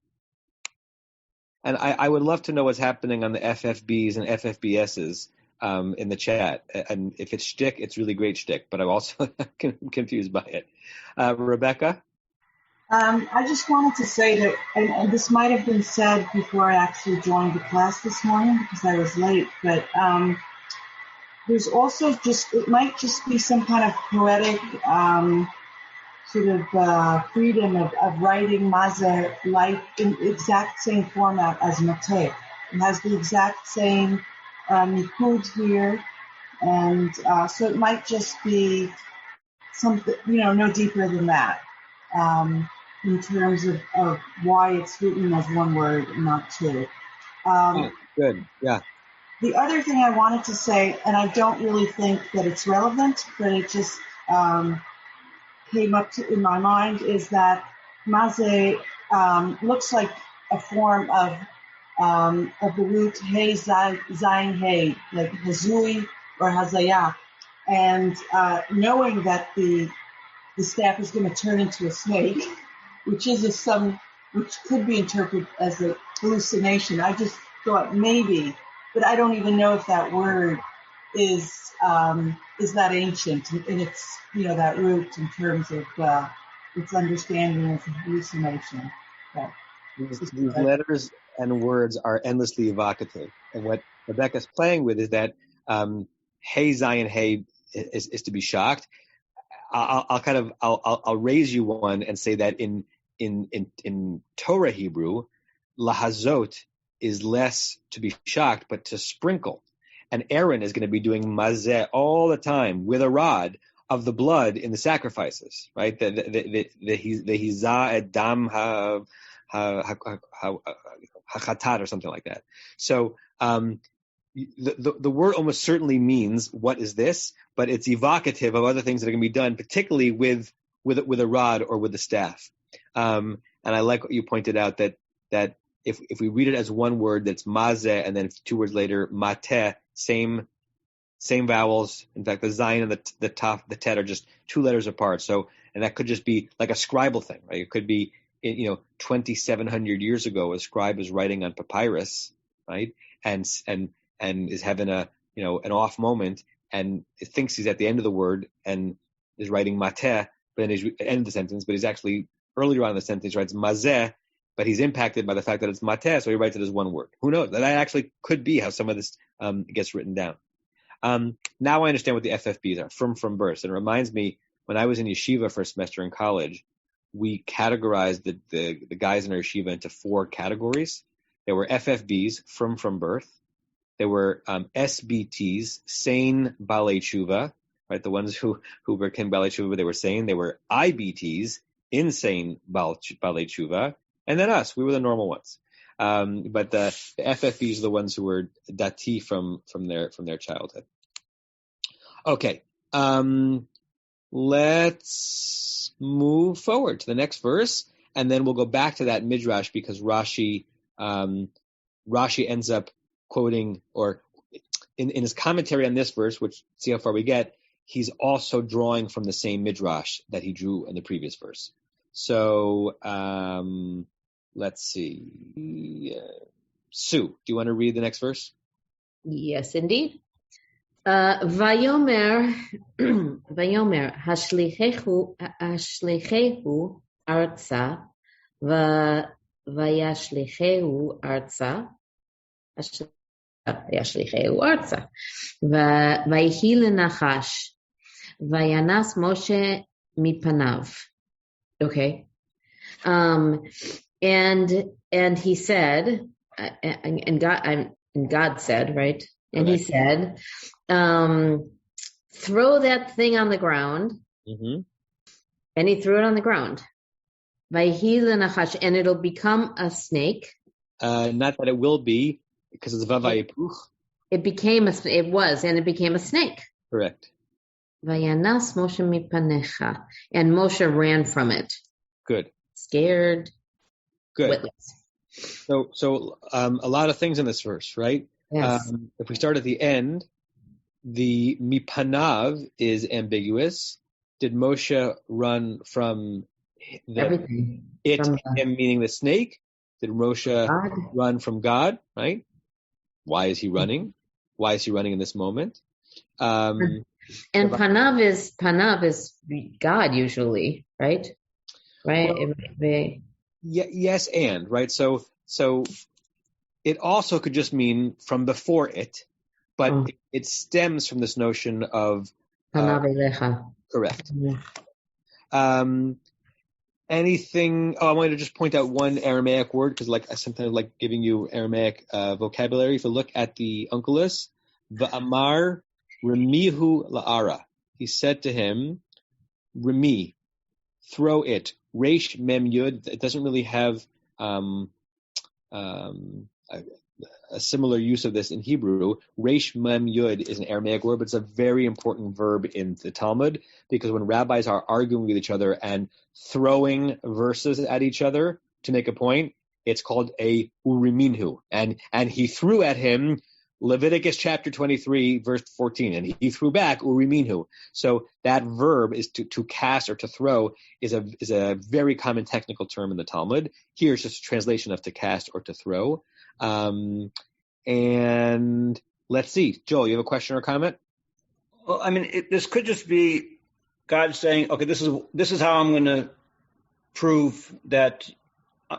B: And I would love to know what's happening on the FFBs and FFBSs in the chat. And if it's shtick, it's really great shtick, but I'm also confused by it. Rebecca?
H: I just wanted to say that, and this might have been said before I actually joined the class this morning because I was late, but there's also it might just be some kind of poetic sort of freedom of writing mazeh like in the exact same format as mateh. It has the exact same nikud here, and so it might just be something, no deeper than that in terms of why it's written as one word and not two.
B: Good, yeah.
H: The other thing I wanted to say, and I don't really think that it's relevant, but it just came up in my mind, is that mazeh looks like a form of the root hey zayin hey, like hazui or hazaya, and knowing that the staff is going to turn into a snake, which could be interpreted as a hallucination. I just thought maybe, but I don't even know if that word is that ancient in its that root in terms of its understanding of hallucination. So,
B: these letters and words are endlessly evocative, and what Rebecca's playing with is that hey zayin hey is to be shocked. I'll raise you one and say that in Torah Hebrew, lahazot is less to be shocked, but to sprinkle. And Aaron is going to be doing mazeh all the time with a rod of the blood in the sacrifices, right? The hizah et dam hachatat or something like that. So the word almost certainly means what is this, but it's evocative of other things that are going to be done, particularly with a rod or with the staff. And I like what you pointed out that if we read it as one word, that's mazeh, and then 2 words later mateh, same vowels. In fact, the zayin and the taf, the tet are just 2 letters apart. So, and that could just be like a scribal thing, right? It could be 2,700 years ago, a scribe is writing on papyrus, right? And is having an off moment, and thinks he's at the end of the word and is writing mateh, but then he's at the end of the sentence, but he's actually earlier on in the sentence writes mazeh, but he's impacted by the fact that it's mateh, so he writes it as one word. Who knows? That actually could be how some of this gets written down. Now I understand what the FFBs are, from birth. And it reminds me, when I was in yeshiva for a semester in college, we categorized the guys in our yeshiva into 4 categories. There were FFBs, from birth. There were SBTs, sane balei tshuva, right? The ones who became balei tshuva, but they were sane. They were IBTs, insane balei tshuva. And then us, we were the normal ones. But the FFBs are the ones who were dati from their childhood. Okay, let's move forward to the next verse, and then we'll go back to that midrash because Rashi ends up quoting, or in his commentary on this verse, which see how far we get, he's also drawing from the same midrash that he drew in the previous verse. So let's see. Sue, do you want to read the next verse?
F: Yes, indeed. Vayomer hashlichehu arza vayashlichehu arza yashlichehu arza vayihi lenachash vayanas Moshe mipanav. Okay, and he said, and God said, right? And he said, throw that thing on the ground.
B: Mm-hmm.
F: And he threw it on the ground. And it'll become a snake.
B: Not that it will be, because it's vavayipuch.
F: It became and it became a snake.
B: Correct.
F: Vayanas Moshe mipanecha. And Moshe ran from it.
B: Good.
F: Scared.
B: Good.
F: Witless.
B: So a lot of things in this verse, right?
F: Yes.
B: If we start at the end, the mipanav is ambiguous. Did Moshe run from
F: everything?
B: Him meaning the snake? Did Moshe run from God? Right? Why is he running? Why is he running in this moment?
F: And panav is God usually, right? Right.
B: Well, yes, and right. So it also could just mean from before it, but it stems from this notion of correct. Anything? I wanted to just point out one Aramaic word because, I sometimes like giving you Aramaic vocabulary. If you look at the Onkelos, v'amar remihu la'ara, he said to him, remi, throw it. Reish mem yud. It doesn't really have a similar use of this in Hebrew. Reish mem yud is an Aramaic word, but it's a very important verb in the Talmud because when rabbis are arguing with each other and throwing verses at each other to make a point, it's called a uriminhu. And he threw at him Leviticus chapter 23, verse 14, and he threw back uriminhu. So that verb is to cast or to throw is a very common technical term in the Talmud. Here it's just a translation of to cast or to throw. And let's see, Joel, you have a question or comment?
D: Well, I mean, this could just be God saying, okay, this is how I'm going to prove that.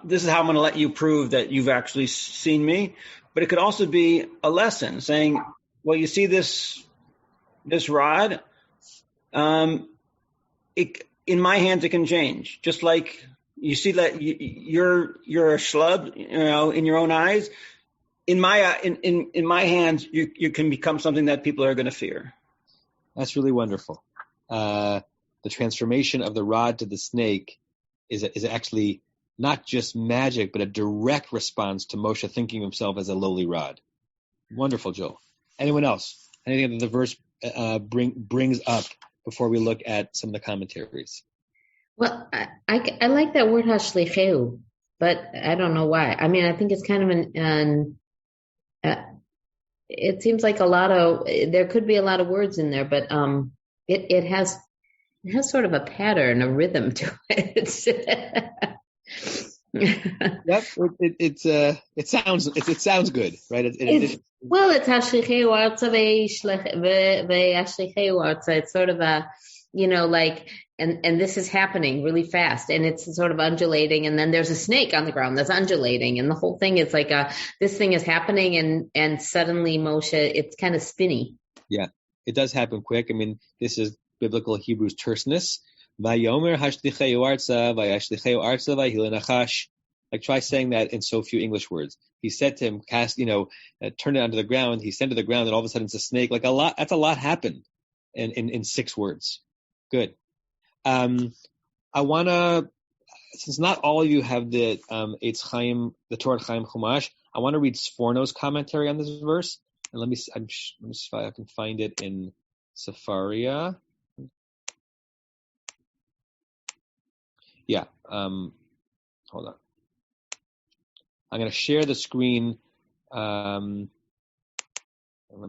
D: This is how I'm going to let you prove that you've actually seen me. But it could also be a lesson saying, well, you see this rod, in my hands it can change. Just like you see that you're a schlub, in your own eyes. In my hands, you can become something that people are going to fear.
B: That's really wonderful. The transformation of the rod to the snake is actually not just magic, but a direct response to Moshe thinking of himself as a lowly rod. Wonderful, Joel. Anyone else? Anything that the verse brings up before we look at some of the commentaries?
F: Well, I like that word hashlicheu, but I don't know why. I mean, I think it's kind of it seems like there could be a lot of words in there, but it has sort of a pattern, a rhythm to it.
B: Yep, it sounds good, right?
F: Well, it's hashlicheu arza ve'yashlicheu arza. It's sort of a, and this is happening really fast, and it's sort of undulating, and then there's a snake on the ground that's undulating, and the whole thing is like this thing is happening, and suddenly Moshe, it's kind of spinny.
B: Yeah, it does happen quick. I mean, this is biblical Hebrew's terseness. Vayomer hashlicheu arza vayashlicheu arza vayihi lenachash. Like try saying that in so few English words. He said to him, cast, turn it onto the ground. He sent to the ground, and all of a sudden it's a snake. Like that's a lot happened in 6 words. Good. I want to, since not all of you have the Eitz Chaim, the Torah Chaim Chumash, I want to read Sforno's commentary on this verse. And let me see if I can find it in Sefaria. Yeah. Hold on. I'm going to share the screen. Let me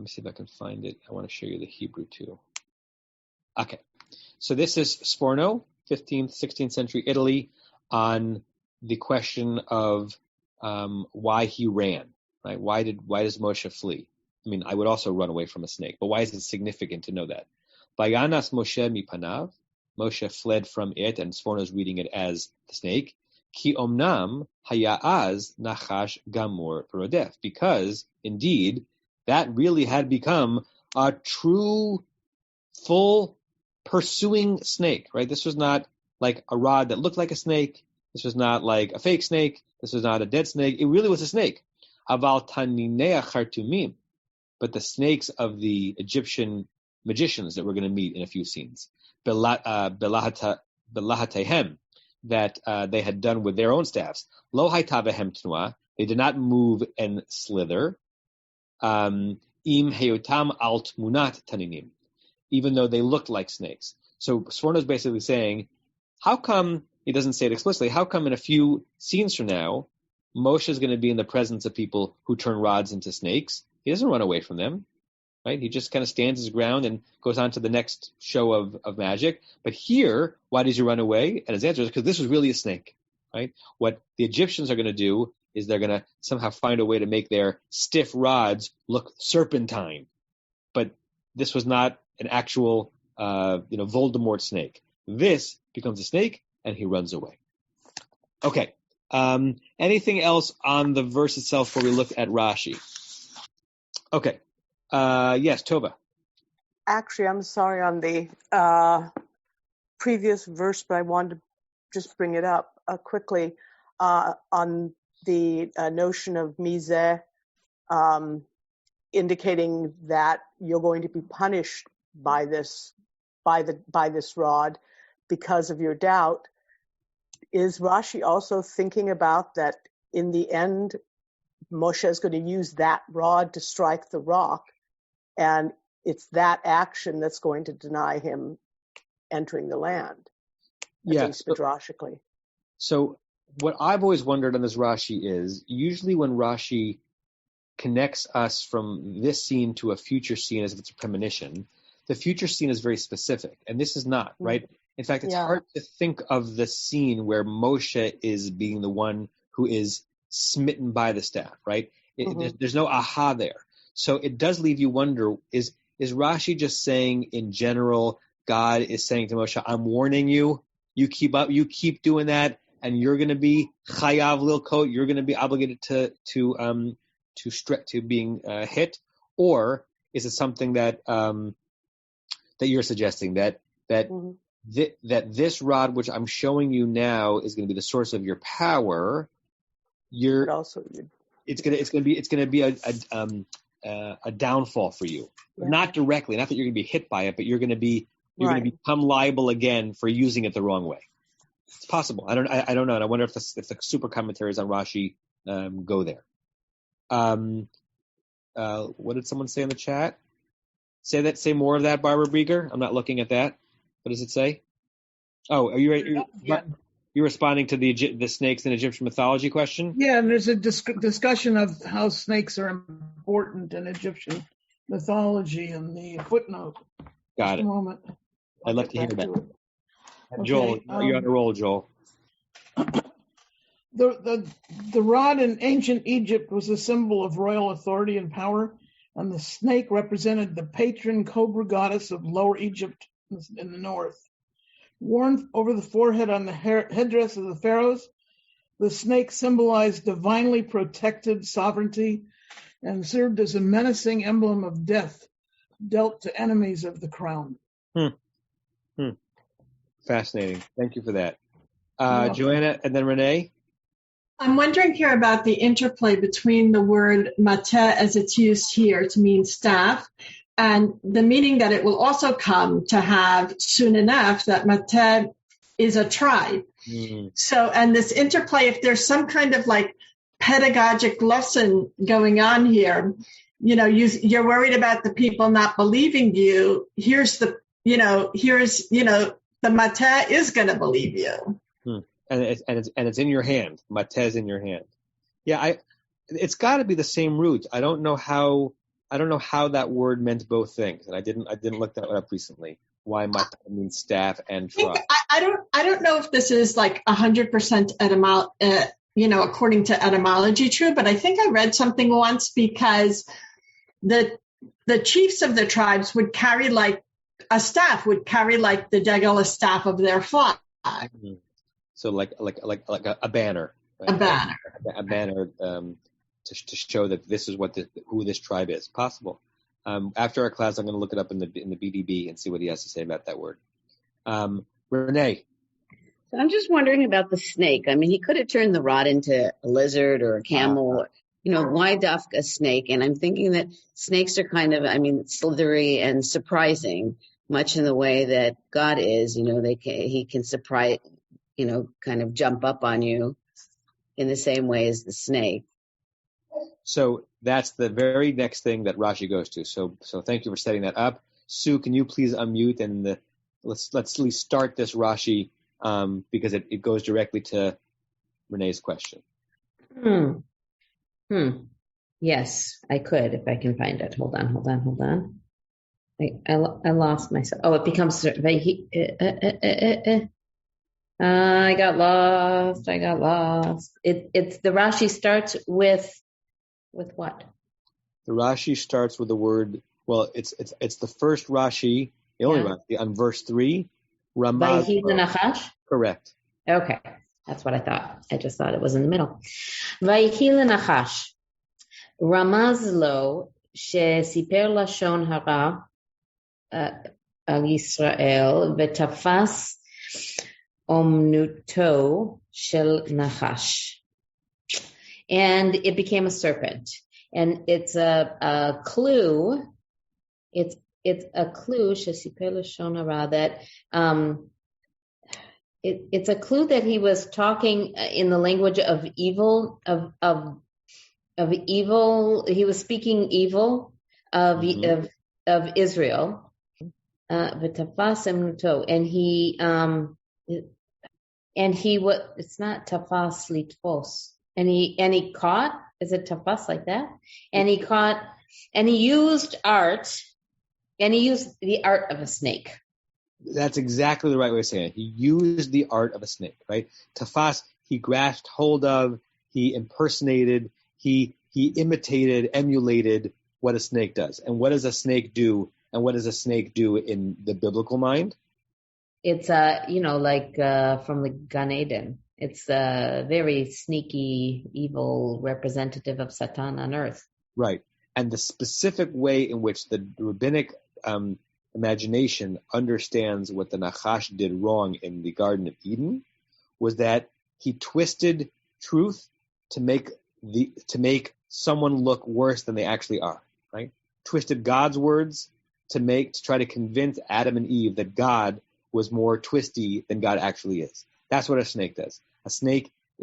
B: see if I can find it. I want to show you the Hebrew too. Okay. So this is Sforno, 15th, 16th century Italy, on the question of why he ran. Right? Why does Moshe flee? I mean, I would also run away from a snake. But why is it significant to know that? Vayanas Moshe mipanav, Moshe fled from it, and Sforno is reading it as the snake. Ki omnam haya'az nachash gamur perodef, because indeed that really had become a true, full pursuing snake, right? This was not like a rod that looked like a snake. This was not like a fake snake. This was not a dead snake. It really was a snake. Aval taninei chartumim, but the snakes of the Egyptian magicians that we're going to meet in a few scenes, belahatehem, that they had done with their own staffs. Lo haytavehem tnua, they did not move and slither. Im heyotam alt munat taninim, even though they looked like snakes. So Sforno is basically saying, how come, he doesn't say it explicitly, how come in a few scenes from now, Moshe is going to be in the presence of people who turn rods into snakes? He doesn't run away from them, right? He just kind of stands his ground and goes on to the next show of magic. But here, why does he run away? And his answer is because this was really a snake, right? What the Egyptians are going to do is they're going to somehow find a way to make their stiff rods look serpentine. But this was not an actual, Voldemort snake. This becomes a snake, and he runs away. Okay. Anything else on the verse itself before we look at Rashi? Okay. Yes, Tova.
G: Actually, I'm sorry on the previous verse, but I wanted to just bring it up quickly on the notion of mizeh, indicating that you're going to be punished by this rod because of your doubt. Is Rashi also thinking about that in the end, Moshe is going to use that rod to strike the rock, and it's that action that's going to deny him entering the land, at least midrashically.
B: So what I've always wondered on this Rashi is, usually when Rashi connects us from this scene to a future scene as if it's a premonition, the future scene is very specific, and this is not, right? In fact, it's hard to think of the scene where Moshe is being the one who is smitten by the staff, right? There's no aha there. So it does leave you wonder, is Rashi just saying in general, God is saying to Moshe, I'm warning you, you keep doing that, and you're going to be chayav lilkot, you're going to be obligated to being hit? Or is it something that you're suggesting that this rod, which I'm showing you now, is going to be the source of your power? It's going to be a downfall for you. Not directly, not that you're going to be hit by it, but you're going to going to become liable again for using it the wrong way. It's possible. I don't know. And I wonder if the super commentaries on Rashi go there. What did someone say in the chat? Say more of that, Barbara Brieger. I'm not looking at that. What does it say? Oh, are you ready? You're responding to the snakes in Egyptian mythology question?
K: Yeah, and there's a discussion of how snakes are important in Egyptian mythology in the footnote.
B: Got it.
K: Just a moment.
B: I'd love to hear that.
K: Okay,
B: Joel, you're on a roll, Joel.
K: The rod in ancient Egypt was a symbol of royal authority and power, and the snake represented the patron cobra goddess of Lower Egypt in the north. Worn over the forehead on the headdress of the pharaohs, the snake symbolized divinely protected sovereignty and served as a menacing emblem of death dealt to enemies of the crown.
B: Fascinating. Thank you for that. Joanna and then Renee?
L: I'm wondering here about the interplay between the word mateh as it's used here to mean staff, and the meaning that it will also come to have sunanef, that mateh is a tribe. So, and this interplay, if there's some kind of like pedagogic lesson going on here, you're worried about the people not believing you. The mateh is going to believe you.
B: And it's in your hand. Mateh is in your hand. Yeah, it's got to be the same root. I don't know how that word meant both things, and I didn't look that up recently. Why mateh means staff and tribe.
L: I don't know if this is like 100% according to etymology true, but I think I read something once, because the chiefs of the tribes would carry like a staff, would carry like the degel, a staff of their flag.
B: So like a banner. Right? A banner to show that this is who this tribe is. Possible. After our class, I'm going to look it up in the BDB and see what he has to say about that word. Renee.
F: So I'm just wondering about the snake. I mean, he could have turned the rod into a lizard or a camel. Why dafka a snake? And I'm thinking that snakes are kind of, slithery and surprising, much in the way that God is. He can surprise, kind of jump up on you in the same way as the snake.
B: So that's the very next thing that Rashi goes to. So thank you for setting that up. Sue, can you please unmute and let's at least start this Rashi because it goes directly to Renee's question.
F: Yes, I could if I can find it. Hold on. I lost myself. Oh, it becomes. I got lost. It's the Rashi starts with what?
B: The Rashi starts with the word. Well, it's the first Rashi, the only Rashi on verse 3. Ramaz. Correct.
F: Okay, that's what I thought. I just thought it was in the middle. Vayihi lenachash. Ramaz lo shesiper lashon hara al Yisrael v'tafas omnuto shel nachash. And it became a serpent. And it's a clue. It's a clue, shesiper lashon hara, that it's a clue that he was talking in the language of evil, of evil. He was speaking evil of Israel. And he was. It's not tafas litfos. And he caught. Is it tafas like that? And he caught. And he used art. And he used the art of a snake.
B: That's exactly the right way of saying it. He used the art of a snake, right? Tafas, he grasped hold of, he impersonated, he imitated, emulated what a snake does. And what does a snake do? And what does a snake do in the biblical mind?
F: It's like from the Gan Eden. It's a very sneaky, evil representative of Satan on earth.
B: Right. And the specific way in which the rabbinic imagination understands what the Nachash did wrong in the Garden of Eden was that he twisted truth to make someone look worse than they actually are, right? Twisted God's words to try to convince Adam and Eve that God was more twisty than God actually is. That's what a snake does. The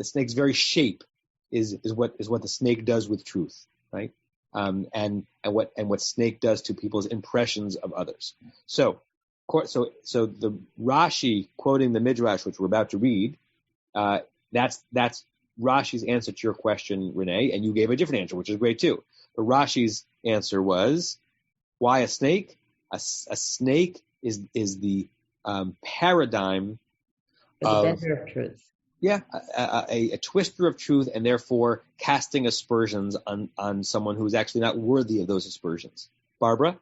B: snake's very shape is what the snake does with truth, right? And what snake does to people's impressions of others. So the Rashi quoting the Midrash, which we're about to read, that's Rashi's answer to your question, Renee, and you gave a different answer, which is great too. But Rashi's answer was, why a snake? A snake is the paradigm of
F: the bender of truth.
B: Yeah, a twister of truth, and therefore casting aspersions on someone who's actually not worthy of those aspersions. Barbara?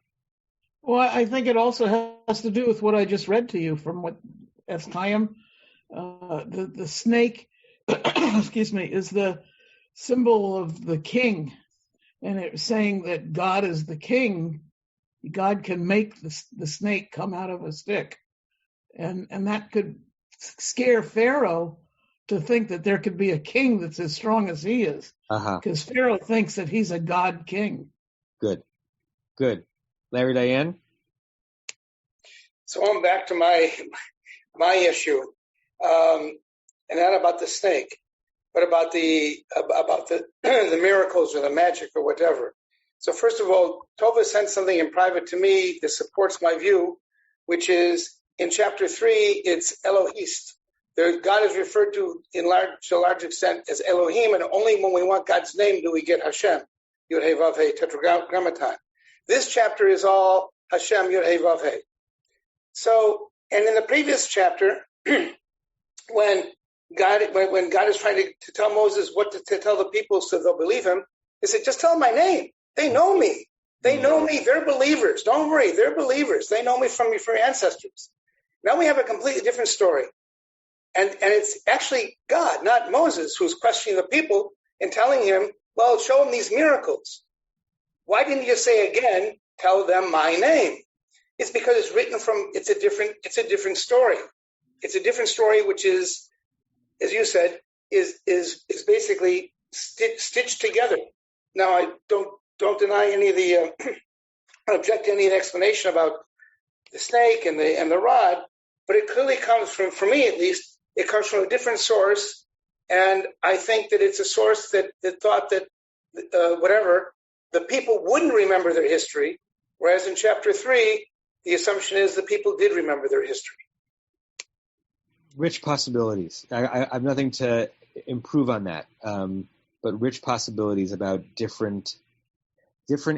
K: Well, I think it also has to do with what I just read to you from what Chaim. The snake, excuse me, is the symbol of the king, and it's saying that God is the king. God can make the snake come out of a stick, and that could scare Pharaoh to think that there could be a king that's as strong as he is, because Pharaoh thinks that he's a god king.
B: Good. Larry, Diane?
J: So I'm back to my issue, and not about the snake, but about the the miracles or the magic or whatever. So first of all, Tova sent something in private to me that supports my view, which is in chapter 3, it's Elohist. God is referred to a large extent as Elohim, and only when we want God's name do we get Hashem, Yud Hey Vav Hey, Tetragrammaton. This chapter is all Hashem, Yud Hey Vav Hey. So, and in the previous chapter, when God is trying to tell Moses what to tell the people so they'll believe him, he said, just tell them my name. They know me. They know me. They're believers. Don't worry. They're believers. They know me from your ancestors. Now we have a completely different story. And it's actually God, not Moses, who's questioning the people and telling him, well, show them these miracles. Why didn't you say again, tell them my name? It's because it's written it's a different story. It's a different story, which is, as you said, is basically stitched together. Now, I don't deny any of the, object to any of the explanation about the snake and the rod, but it clearly comes from, for me at least, it comes from a different source, and I think that it's a source that thought that the people wouldn't remember their history, whereas in chapter 3, the assumption is the people did remember their history.
B: Rich possibilities. I have nothing to improve on that, but rich possibilities about different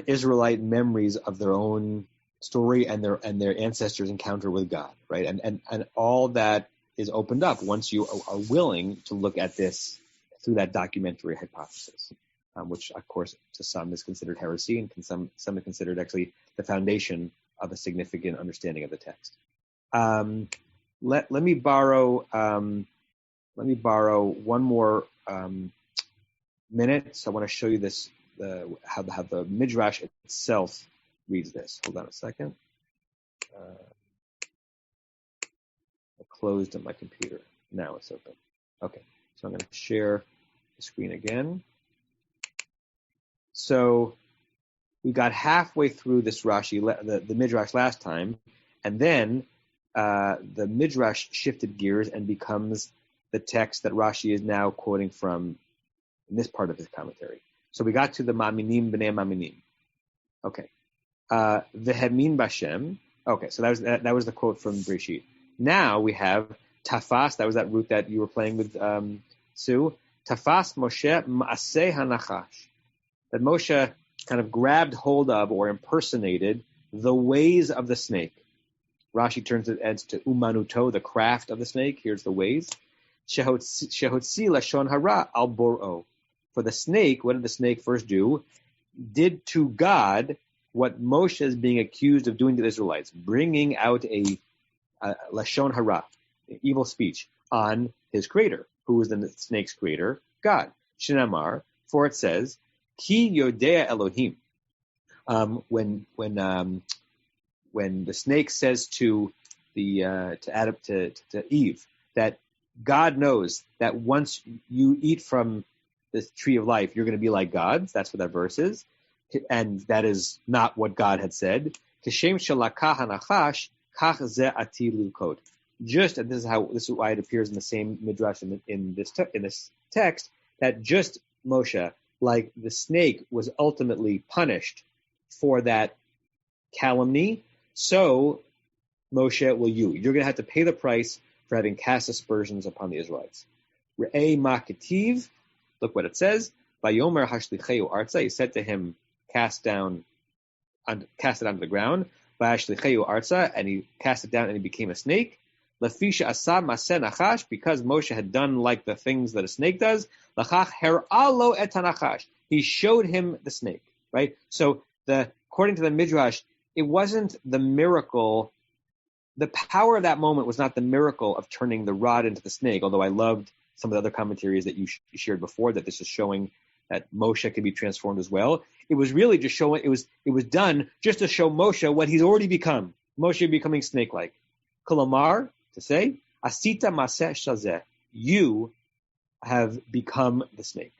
B: Israelite memories of their own story and their ancestors' encounter with God, right? And all that is opened up once you are willing to look at this through that documentary hypothesis, which, of course, to some is considered heresy, and some are considered actually the foundation of a significant understanding of the text. Let me borrow one more minute. So I want to show you this how the Midrash itself reads this. Hold on a second. I closed on my computer. Now it's open. Okay, so I'm going to share the screen again. So we got halfway through this Rashi, the Midrash last time, and then the Midrash shifted gears and becomes the text that Rashi is now quoting from in this part of his commentary. So we got to the Ma'aminim b'nei Ma'aminim. Okay. V'hemin b'Hashem. Okay, so that was the quote from Breshit. Now we have Tafas, that was that root that you were playing with, Sue. Tafas Moshe Ma'aseh HaNachash. That Moshe kind of grabbed hold of or impersonated the ways of the snake. Rashi turns it to Umanuto, the craft of the snake. Here's the ways. Shehotzi Lashon Hara al Bor'o. For the snake, what did the snake first do? Did to God what Moshe is being accused of doing to the Israelites, bringing out a Lashon Hara, evil speech, on his creator, who is the snake's creator, God. Shinamar, for it says, Ki Yodea Elohim. When the snake says to Adam, to Eve, that God knows that once you eat from this tree of life, you're going to be like gods. That's what that verse is, and that is not what God had said. Kishem shalakah hanachash kach ze ati lukot. Just, and this is why it appears in the same midrash in this text, that just Moshe, like the snake, was ultimately punished for that calumny. So Moshe will you. You're going to have to pay the price for having cast aspersions upon the Israelites. Re'ei ma ketiv. Look what it says. Vayomer hashlicheu arza. He said to him, cast it onto the ground. Vashlicheu arza, and he cast it down, and he became a snake. Lafisha asab maseh nachash, because Moshe had done like the things that a snake does. Lachach her'alo et hanachash. He showed him the snake. Right. So according to the Midrash, it wasn't the miracle. The power of that moment was not the miracle of turning the rod into the snake, although I loved some of the other commentaries that you shared before, that this is showing that Moshe can be transformed as well. It was really just showing, it was done just to show Moshe what he's already become. Moshe becoming snake-like. Kolomar, to say, Asita maseh shazeh, you have become the snake.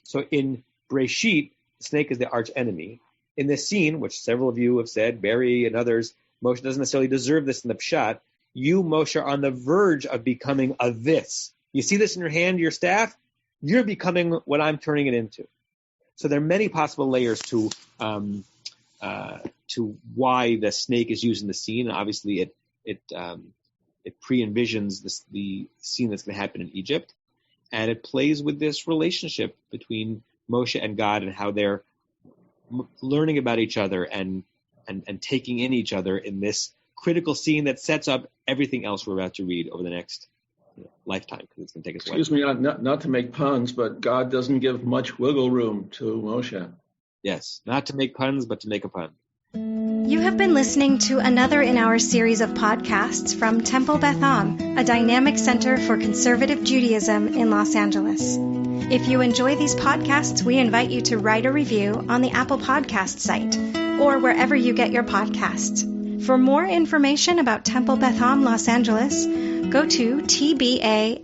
B: So in Breshit, the snake is the arch enemy. In this scene, which several of you have said, Barry and others, Moshe doesn't necessarily deserve this in the Pshat. You, Moshe, are on the verge of becoming a this. You see this in your hand, your staff? You're becoming what I'm turning it into. So there are many possible layers to why the snake is used in the scene. And obviously, it pre-envisions the scene that's going to happen in Egypt, and it plays with this relationship between Moshe and God and how they're learning about each other and taking in each other in this critical scene that sets up everything else we're about to read over the next lifetime, because it's going to take us.
I: Excuse me, not to make puns, but God doesn't give much wiggle room to Moshe.
B: Yes, not to make puns, but to make a pun.
A: You have been listening to another in our series of podcasts from Temple Beth Am, a dynamic center for conservative Judaism in Los Angeles. If you enjoy these podcasts, we invite you to write a review on the Apple Podcast site or wherever you get your podcasts. For more information about Temple Beth Am Los Angeles, go to tbala.org.